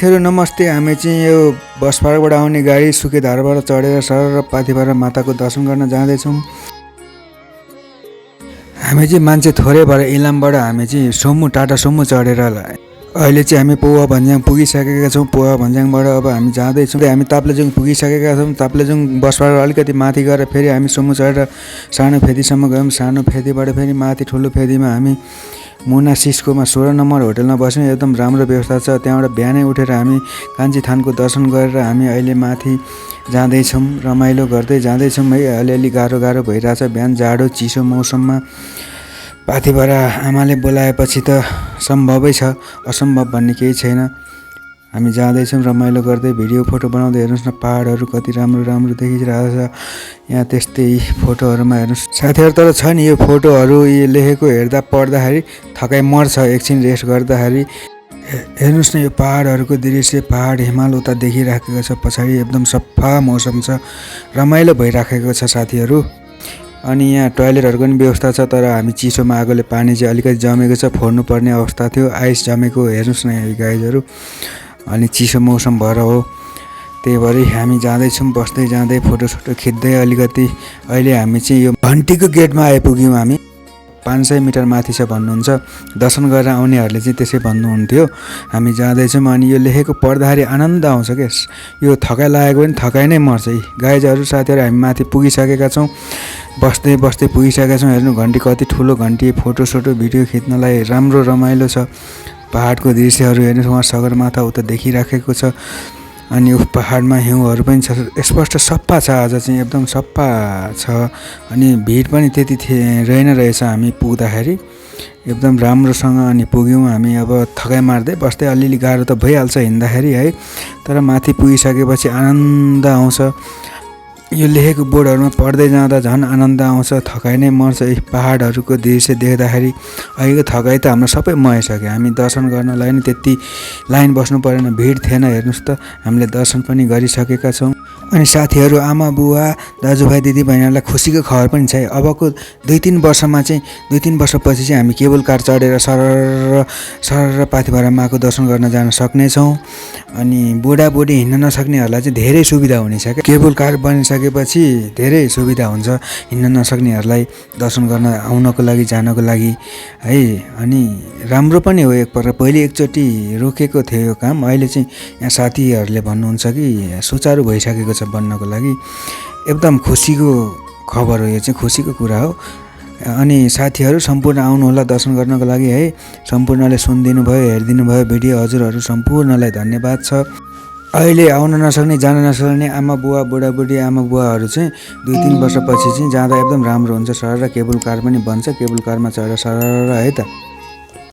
साथीहरु नमस्ते। हामी चाहिँ यो बस पार्कबाट आउने गाडी सुकेधारबाट चढेर सरर पाथिभरा माताको दर्शन गर्न जाँदैछौँ। हामी चाहिँ मान्छे थोरै भएर इलामबाट हामी चाहिँ टाटा सुमो चढेर अहिले चाहिँ हामी पौवा भन्ज्याङ पुगिसकेका छौँ। पौवा भन्ज्याङबाट अब हामी जाँदैछौँ। हामी ताप्लेजुङ पुगिसकेका छौँ। ताप्लेजुङ बस पार्क अलिकति माथि गएर फेरि हामी सुमो चढेर सानो फेदीसम्म गयौँ। सानो फेदीबाट फेरि माथि ठुलो फेदीमा हामी मुना सिस्कोमा 16 नम्बर होटलमा बस्यौँ। एकदम राम्रो व्यवस्था छ। त्यहाँबाट बिहानै उठेर हामी कान्छी थानको दर्शन गरेर हामी अहिले माथि जाँदैछौँ। रमाइलो गर्दै जाँदैछौँ है। अलिअलि गाह्रो भइरहेछ। बिहान जाडो चिसो मौसममा पाथिभरा आमाले बोलाएपछि त सम्भवै छ, असम्भव भन्ने केही छैन। हामी जाँदैछौँ रमाइलो गर्दै भिडियो फोटो बनाउँदै। हेर्नुहोस् न पाहाडहरू कति राम्रो देखिरहेको छ। यहाँ त्यस्तै फोटोहरूमा हेर्नुहोस् साथीहरू। तर छ नि यो फोटोहरू यो लेखेको हेर्दा पढ्दाखेरि थकाइ मर्छ एकछिन रेस्ट गर्दाखेरि। हेर्नुहोस् न यो पाहाडहरूको दृश्य, पाहाड हिमाल उता देखिराखेको छ। पछाडि एकदम सफा मौसम छ, रमाइलो भइराखेको छ साथीहरू। अनि यहाँ टोयलेटहरूको पनि व्यवस्था छ। तर हामी चिसोमा आगोले पानी चाहिँ अलिकति जमेको छ, फोड्नु पर्ने अवस्था थियो। आइस जमेको हेर्नुहोस् न यहाँ गाइजहरू। अनि चिसो मौसम भएर हो, त्यही भएर हामी जाँदैछौँ। बस्दै जाँदै फोटोसोटो खिच्दै अलिकति। अहिले हामी चाहिँ यो घन्टीको गेटमा आइपुग्यौँ। हामी 500 मिटर माथि छ भन्नुहुन्छ। दर्शन गरेर आउनेहरूले चाहिँ त्यसै भन्नुहुन्थ्यो। हामी जाँदैछौँ। अनि यो लेखेको पढ्दाखेरि आनन्द आउँछ क्या। यो थकाइ लागेको पनि थकाइ नै मर्छ है गाइजहरू। साथीहरू हामी माथि पुगिसकेका छौँ। बस्दै पुगिसकेका छौँ। हेर्नु घन्टी कति ठुलो घन्टी। फोटोसोटो भिडियो खिच्नलाई राम्रो रमाइलो छ। पहाडको दृश्यहरू हेर्नुहोस्। वहाँ सगरमाथा उता देखिराखेको छ। अनि पहाडमा हिउँहरू पनि छ। स्पष्ट सफा छ। आज चाहिँ एकदम सफा छ। अनि भिड पनि त्यति रहेछ हामी पुग्दाखेरि एकदम राम्रोसँग। अनि पुग्यौँ हामी। अब थकाइ मार्दै बस्दै अलिअलि गाह्रो त भइहाल्छ हिँड्दाखेरि है। तर माथि पुगिसकेपछि आनन्द आउँछ। यो लेखेको बोर्डहरूमा पढ्दै जाँदा झन् आनन्द आउँछ। थकाइ नै मर्छ। यी पहाडहरूको दृश्य देख्दाखेरि अहिलेको थकाइ त हाम्रो सबै मइसक्यो। हामी दर्शन गर्नलाई नि त्यति लाइन बस्नु परेन, भिड थिएन। हेर्नुहोस् त हामीले दर्शन पनि गरिसकेका छौँ। अनि साथीहरू, आमा बुवा दाजुभाइ दिदीबहिनीहरूलाई खुसीको खबर पनि छ है। अबको 2-3 वर्षमा चाहिँ 2-3 वर्षपछि चाहिँ हामी केबल कार चढेर सरर पाथिभरा माको दर्शन गर्न जान सक्नेछौँ। अनि बुढाबुढी हिँड्न नसक्नेहरूलाई चाहिँ धेरै सुविधा हुनेछ क्या। केबल कार बनिसकेपछि धेरै सुविधा हुन्छ हिँड्न नसक्नेहरूलाई दर्शन गर्न आउनको लागि जानको लागि है। अनि राम्रो पनि हो एक प्रकार। पहिले एकचोटि रोकेको थियो यो काम। अहिले चाहिँ यहाँ साथीहरूले भन्नुहुन्छ कि सुचारू भइसकेको छ बन्नको लागि। एकदम खुसीको खबर हो यो चाहिँ, खुसीको कुरा हो। अनि साथीहरू सम्पूर्ण आउनुहोला दर्शन गर्नको लागि है। सम्पूर्णले सुनिदिनु भयो, हेरिदिनु भयो भिडियो। हजुरहरू सम्पूर्णलाई धन्यवाद छ। अहिले आउन नसक्ने जान नसक्ने आमा बुवा बुढाबुढी आमा बुवाहरू चाहिँ 2-3 वर्षपछि चाहिँ जाँदा एकदम राम्रो हुन्छ। सरर केबल कार पनि बन्छ। केबल कारमा चढेर सरर है त।